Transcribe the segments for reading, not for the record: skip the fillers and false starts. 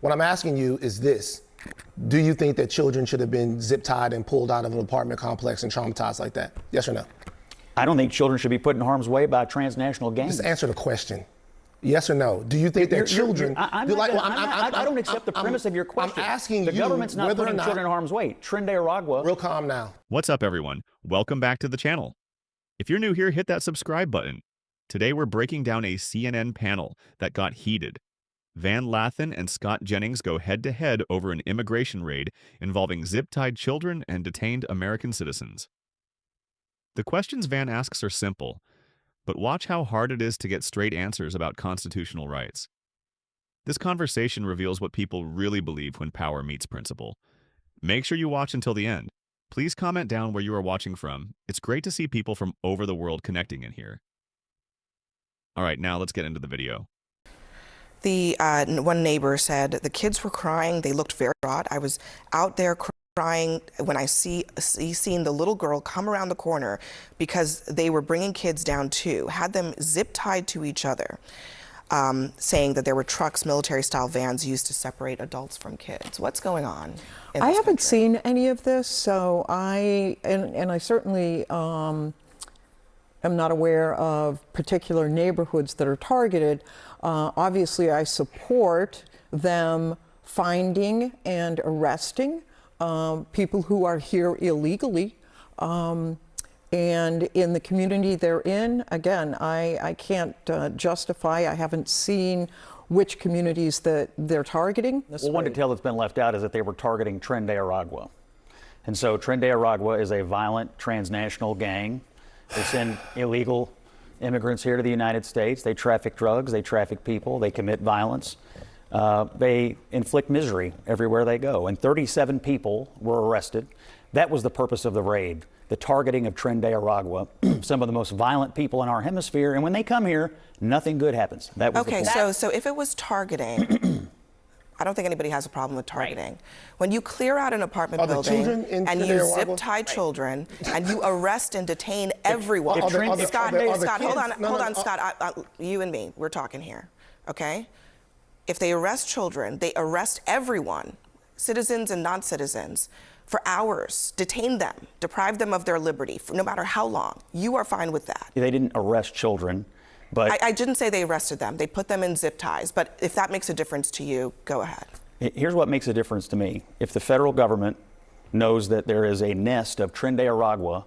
What I'm asking you is this. Do you think that children should have been zip tied and pulled out of an apartment complex and traumatized like that? Yes or no? I don't think children should be put in harm's way by transnational gangs. Just answer the question. Yes or no? Do you think that children... I don't accept the premise of your question. I'm asking the you government's not putting children in harm's way. Tren de Aragua. Real calm now. What's up, everyone? Welcome back to the channel. If you're new here, hit that subscribe button. Today, we're breaking down a CNN panel that got heated. Van Lathan and Scott Jennings go head-to-head over an immigration raid involving zip-tied children and detained American citizens. The questions Van asks are simple, but watch how hard it is to get straight answers about constitutional rights. This conversation reveals what people really believe when power meets principle. Make sure you watch until the end. Please comment down where you are watching from. It's great to see people from over the world connecting in here. All right, now let's get into the video. The one neighbor said the kids were crying. They looked very odd. I was out there crying when I seen the little girl come around the corner because they were bringing kids down too, had them zip tied to each other, saying that there were trucks, military-style vans used to separate adults from kids. What's going on? I haven't seen any of this, so I certainly am not aware of particular neighborhoods that are targeted. Obviously, I support them finding and arresting people who are here illegally. And in the community they're in, again, I can't justify, I haven't seen which communities that they're targeting. Well, one detail that's been left out is that they were targeting Tren de Aragua. And so Tren de Aragua is a violent transnational gang. They send illegal immigrants here to the United States. They traffic drugs, they traffic people, they commit violence. They inflict misery everywhere they go. And 37 people were arrested. That was the purpose of the raid, the targeting of Tren de Aragua, some of the most violent people in our hemisphere. And when they come here, nothing good happens. That was okay, the point. so if it was targeting, I don't think anybody has a problem with targeting. Right. When you clear out an apartment building and you zip tie children and you arrest and detain everyone. Scott, hold on, Scott. You and me, we're talking here, okay? If they arrest children, they arrest everyone, citizens and non-citizens, for hours, detain them, deprive them of their liberty, for no matter how long. You are fine with that. They didn't arrest children. But I didn't say they arrested them. They put them in zip ties. But if that makes a difference to you, go ahead. Here's what makes a difference to me. If the federal government knows that there is a nest of Tren de Aragua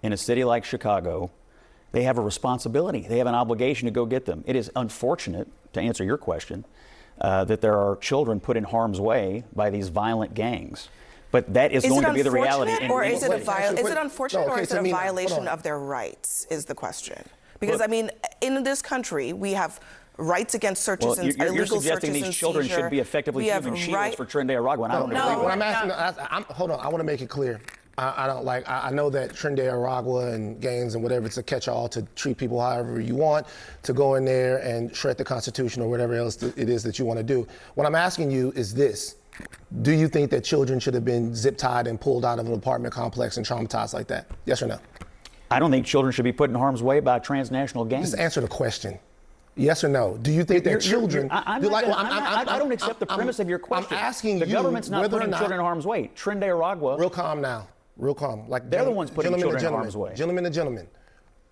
in a city like Chicago, they have a responsibility. They have an obligation to go get them. It is unfortunate, to answer your question, that there are children put in harm's way by these violent gangs. But that is going to be the reality. Is it unfortunate or is it a violation of their rights, is the question? Because, I mean, in this country, we have rights against searches and illegal searches and You're suggesting these children should be effectively human shields for Tren de Aragua, and I don't agree. What I'm asking, hold on, I want to make it clear. I know that Tren de Aragua and gangs and whatever, it's a catch-all to treat people however you want, to go in there and shred the Constitution or whatever else it is that you want to do. What I'm asking you is this. Do you think that children should have been zip-tied and pulled out of an apartment complex and traumatized like that? Yes or no? I don't think children should be put in harm's way by transnational gangs. Just answer the question. Yes or no? Do you think that children... I don't accept the premise of your question. I'm asking the government's not putting children in harm's way. Tren de Aragua... Real calm now. Real calm. Like they're the ones putting children in harm's way. Gentlemen and gentlemen,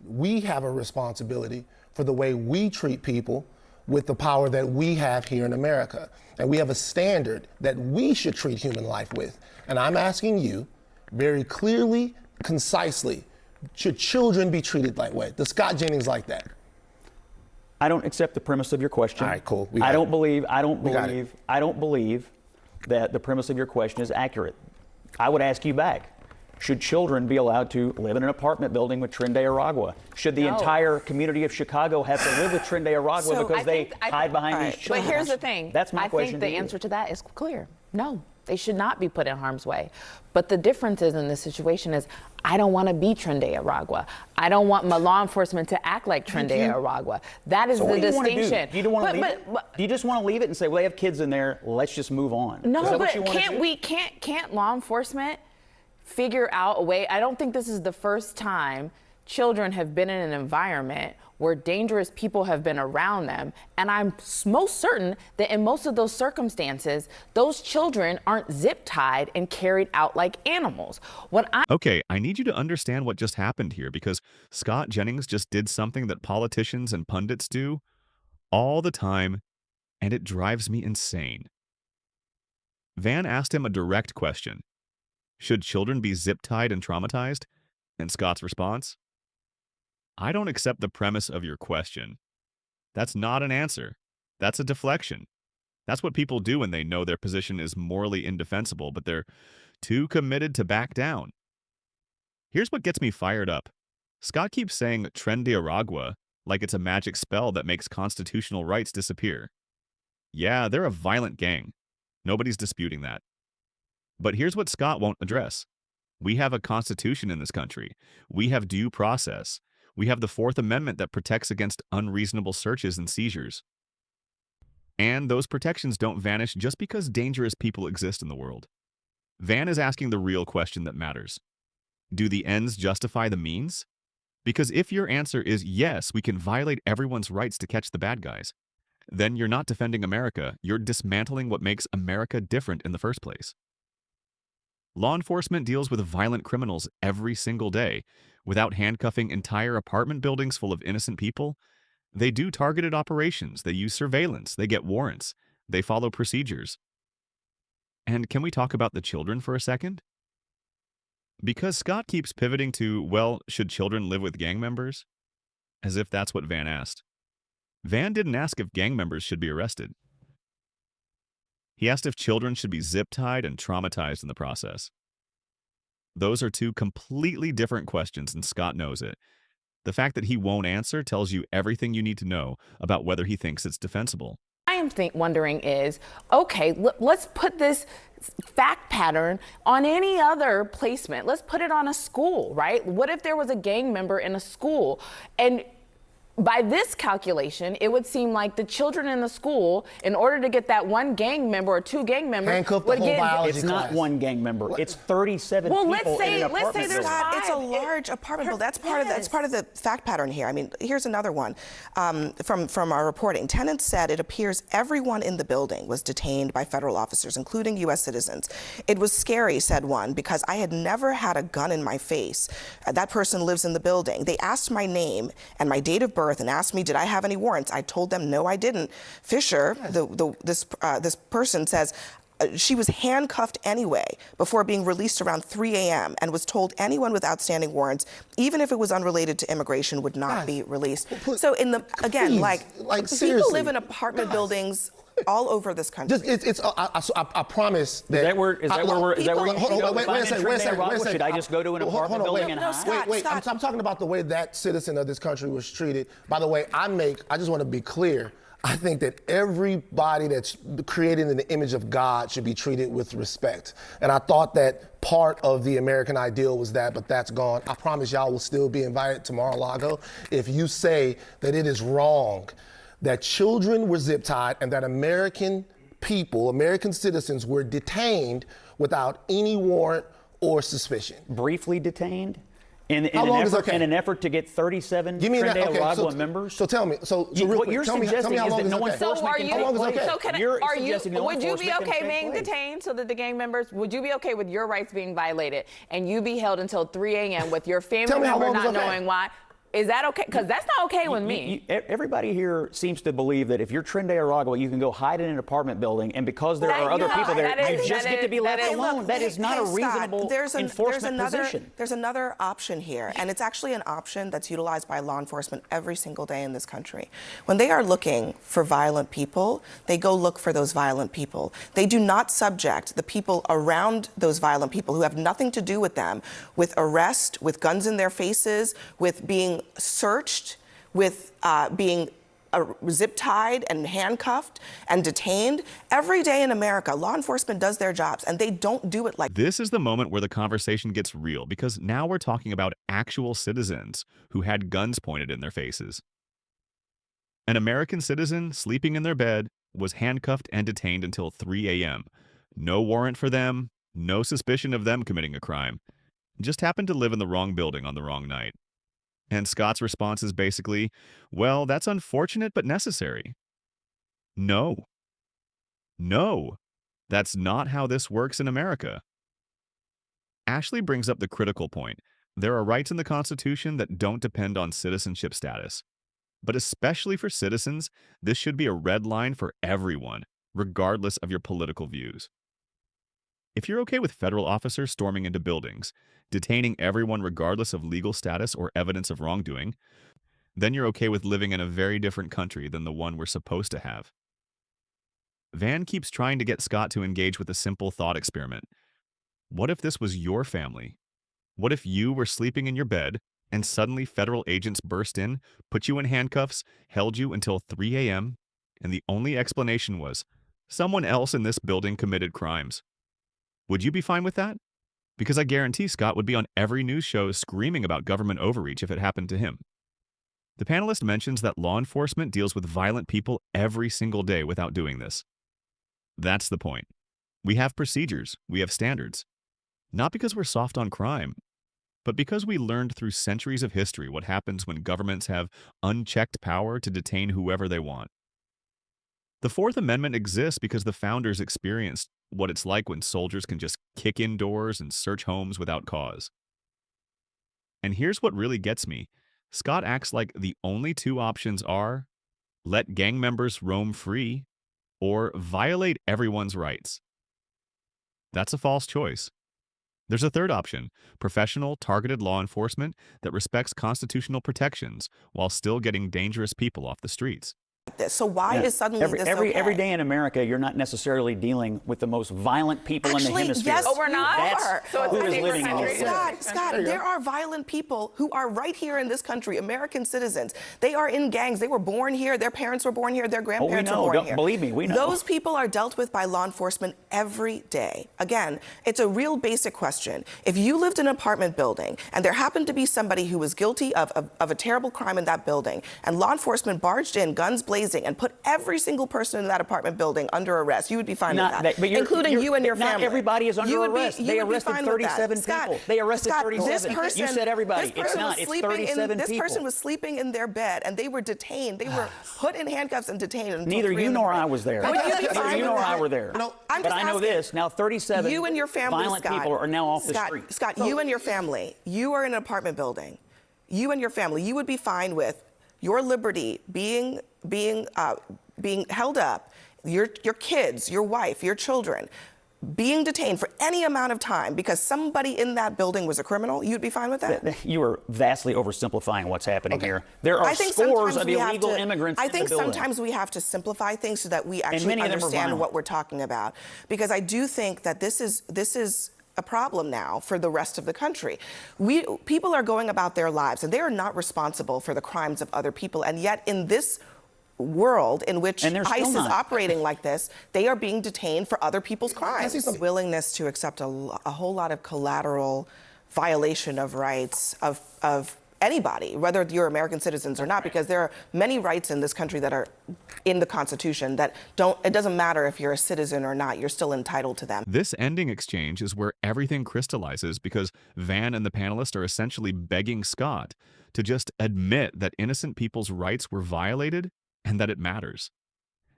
we have a responsibility for the way we treat people with the power that we have here in America. And we have a standard that we should treat human life with. And I'm asking you very clearly, concisely, should children be treated that way? Does Scott Jennings like that? I don't accept the premise of your question. All right, cool. I don't believe that the premise of your question is accurate. I would ask you back. Should children be allowed to live in an apartment building with Tren de Aragua? Should the entire community of Chicago have to live with Tren de Aragua because they hide behind these children? But here's the thing. That's my question. I think the answer to that is clear. No, they should not be put in harm's way. But the difference is in this situation is I don't want to be Tren de Aragua. I don't want my law enforcement to act like Tren de Aragua. That is the distinction. Do you just want to leave it and say, well, they have kids in there, let's just move on? No, but can't law enforcement figure out a way? I don't think this is the first time children have been in an environment where dangerous people have been around them. And I'm most certain that in most of those circumstances, those children aren't zip tied and carried out like animals. Okay, I need you to understand what just happened here, because Scott Jennings just did something that politicians and pundits do all the time, and it drives me insane. Van asked him a direct question. Should children be zip-tied and traumatized? And Scott's response? I don't accept the premise of your question. That's not an answer. That's a deflection. That's what people do when they know their position is morally indefensible, but they're too committed to back down. Here's what gets me fired up. Scott keeps saying Tren de Aragua like it's a magic spell that makes constitutional rights disappear. Yeah, they're a violent gang. Nobody's disputing that. But here's what Scott won't address. We have a constitution in this country. We have due process. We have the Fourth Amendment that protects against unreasonable searches and seizures. And those protections don't vanish just because dangerous people exist in the world. Van is asking the real question that matters. Do the ends justify the means? Because if your answer is yes, we can violate everyone's rights to catch the bad guys, then you're not defending America. You're dismantling what makes America different in the first place. Law enforcement deals with violent criminals every single day. Without handcuffing entire apartment buildings full of innocent people, they do targeted operations, they use surveillance, they get warrants, they follow procedures. And can we talk about the children for a second? Because Scott keeps pivoting to, well, should children live with gang members? As if that's what Van asked. Van didn't ask if gang members should be arrested. He asked if children should be zip-tied and traumatized in the process. Those are two completely different questions, and Scott knows it. The fact that he won't answer tells you everything you need to know about whether he thinks it's defensible. I am wondering is, okay, let's put this fact pattern on any other placement. Let's put it on a school, right? What if there was a gang member in a school? And by this calculation, it would seem like the children in the school, in order to get that one gang member or two gang members, handcuff the whole biology It's not class. one gang member. It's 37 Well, people in an apartment let's say there's building. It's a large apartment building. That's part of the fact pattern here. I mean, here's another one from our reporting. Tenants said it appears everyone in the building was detained by federal officers, including U.S. citizens. It was scary, said one, because I had never had a gun in my face. That person lives in the building. They asked my name and my date of birth and asked me, did I have any warrants? I told them, no, I didn't. Fisher, this person says, she was handcuffed anyway before being released around 3 a.m. and was told anyone with outstanding warrants, even if it was unrelated to immigration, would not be released. So again, people live in apartment buildings all over this country. I promise that. Is that where you Wait a second. Should I just go to an apartment building and hide? Wait. I'm talking about the way that citizen of this country was treated. By the way, I just want to be clear. I think that everybody that's created in the image of God should be treated with respect. And I thought that part of the American ideal was that, but that's gone. I promise y'all will still be invited to Mar-a-Lago if you say that it is wrong that children were zip-tied and that American people, American citizens, were detained without any warrant or suspicion. Briefly detained? In an effort to get 37 Tren de Aragua members? So tell me, what you're suggesting is that no enforcement can take place. Would you be okay being detained so that the gang members, would you be okay with your rights being violated and you be held until 3 a.m. with your family member not knowing why? Is that okay? Because that's not okay with me. Everybody here seems to believe that if you're Tren de Aragua, you can go hide in an apartment building, and because there are other people there, you just get to be left alone. That is not a reasonable enforcement position. There's another option here, and it's actually an option that's utilized by law enforcement every single day in this country. When they are looking for violent people, they go look for those violent people. They do not subject the people around those violent people who have nothing to do with them with arrest, with guns in their faces, with being searched, with being zip-tied and handcuffed and detained. Every day in America, law enforcement does their jobs, and they don't do it like this is the moment where the conversation gets real, because now we're talking about actual citizens who had guns pointed in their faces. An American citizen sleeping in their bed was handcuffed and detained until 3 a.m. No warrant for them, no suspicion of them committing a crime. Just happened to live in the wrong building on the wrong night. And Scott's response is basically, well, that's unfortunate but necessary. No. No. That's not how this works in America. Ashley brings up the critical point. There are rights in the Constitution that don't depend on citizenship status. But especially for citizens, this should be a red line for everyone, regardless of your political views. If you're okay with federal officers storming into buildings, detaining everyone regardless of legal status or evidence of wrongdoing, then you're okay with living in a very different country than the one we're supposed to have. Van keeps trying to get Scott to engage with a simple thought experiment. What if this was your family? What if you were sleeping in your bed and suddenly federal agents burst in, put you in handcuffs, held you until 3 a.m., and the only explanation was, someone else in this building committed crimes? Would you be fine with that? Because I guarantee Scott would be on every news show screaming about government overreach if it happened to him. The panelist mentions that law enforcement deals with violent people every single day without doing this. That's the point. We have procedures, we have standards. Not because we're soft on crime, but because we learned through centuries of history what happens when governments have unchecked power to detain whoever they want. The Fourth Amendment exists because the founders experienced what it's like when soldiers can just kick in doors and search homes without cause. And here's what really gets me. Scott acts like the only two options are let gang members roam free or violate everyone's rights. That's a false choice. There's a third option, professional, targeted law enforcement that respects constitutional protections while still getting dangerous people off the streets. So why is suddenly this okay? Every day in America, you're not necessarily dealing with the most violent people in the hemisphere. Yes, we're not. That's So who it's is a living in different this country. Scott, there are violent people who are right here in this country, American citizens. They are in gangs. They were born here. Their parents were born here. Their grandparents were born here. Believe me, we know. Those people are dealt with by law enforcement every day. Again, it's a real basic question. If you lived in an apartment building and there happened to be somebody who was guilty of a terrible crime in that building, and law enforcement barged in, guns blazing, and put every single person in that apartment building under arrest, you would be fine with that, including you and your family. Not everybody is under arrest. They arrested 37 people. They arrested 37. You said everybody. It's not. It's 37 people. This person was sleeping in their bed, and they were detained. They were put in handcuffs and detained until Neither you nor I was there. Neither you nor I were there. No, but I know this. Now 37 you and your family, violent people are now off the street. Scott, you and your family, you are in an apartment building. You and your family, you would be fine with your liberty being held up, your kids, your wife, your children, being detained for any amount of time because somebody in that building was a criminal, you'd be fine with that? You are vastly oversimplifying what's happening here. There are scores of illegal immigrants in the building. I think sometimes we have to simplify things so that we actually understand what we're talking about. Because I do think that this is a problem now for the rest of the country. People are going about their lives and they are not responsible for the crimes of other people. And yet in this world in which ICE is operating like this, they are being detained for other people's crimes. Willingness to accept a whole lot of collateral violation of rights of anybody, whether you're American citizens or not, because there are many rights in this country that are in the Constitution that it doesn't matter if you're a citizen or not, you're still entitled to them. This ending exchange is where everything crystallizes because Van and the panelists are essentially begging Scott to just admit that innocent people's rights were violated and that it matters.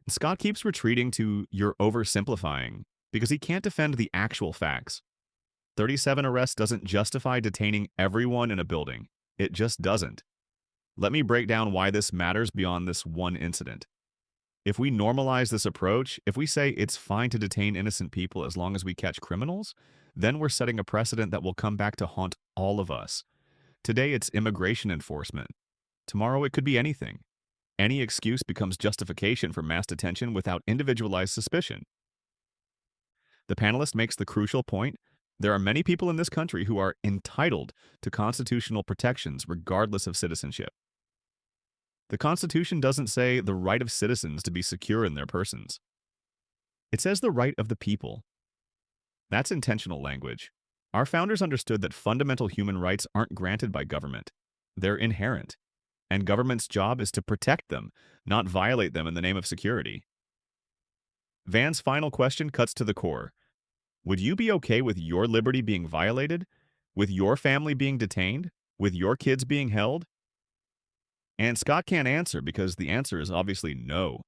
And Scott keeps retreating to "you're oversimplifying" because he can't defend the actual facts. 37 arrests doesn't justify detaining everyone in a building. It just doesn't. Let me break down why this matters beyond this one incident. If we normalize this approach, if we say it's fine to detain innocent people as long as we catch criminals, then we're setting a precedent that will come back to haunt all of us. Today it's immigration enforcement. Tomorrow it could be anything. Any excuse becomes justification for mass detention without individualized suspicion. The panelist makes the crucial point. There are many people in this country who are entitled to constitutional protections regardless of citizenship. The Constitution doesn't say the right of citizens to be secure in their persons. It says the right of the people. That's intentional language. Our founders understood that fundamental human rights aren't granted by government. They're inherent. And government's job is to protect them, not violate them in the name of security. Van's final question cuts to the core. Would you be okay with your liberty being violated? With your family being detained? With your kids being held? And Scott can't answer because the answer is obviously no.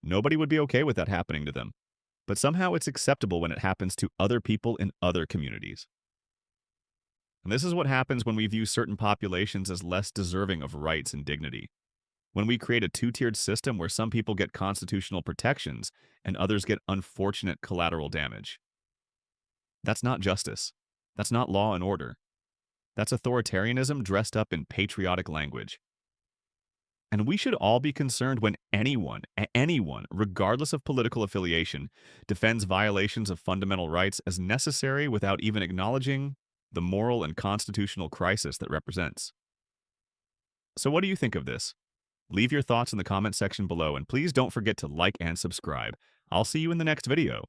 Nobody would be okay with that happening to them. But somehow it's acceptable when it happens to other people in other communities. And this is what happens when we view certain populations as less deserving of rights and dignity. When we create a two-tiered system where some people get constitutional protections and others get unfortunate collateral damage. That's not justice. That's not law and order. That's authoritarianism dressed up in patriotic language. And we should all be concerned when anyone, regardless of political affiliation, defends violations of fundamental rights as necessary without even acknowledging the moral and constitutional crisis that represents. So what do you think of this? Leave your thoughts in the comment section below, and please don't forget to like and subscribe. I'll see you in the next video.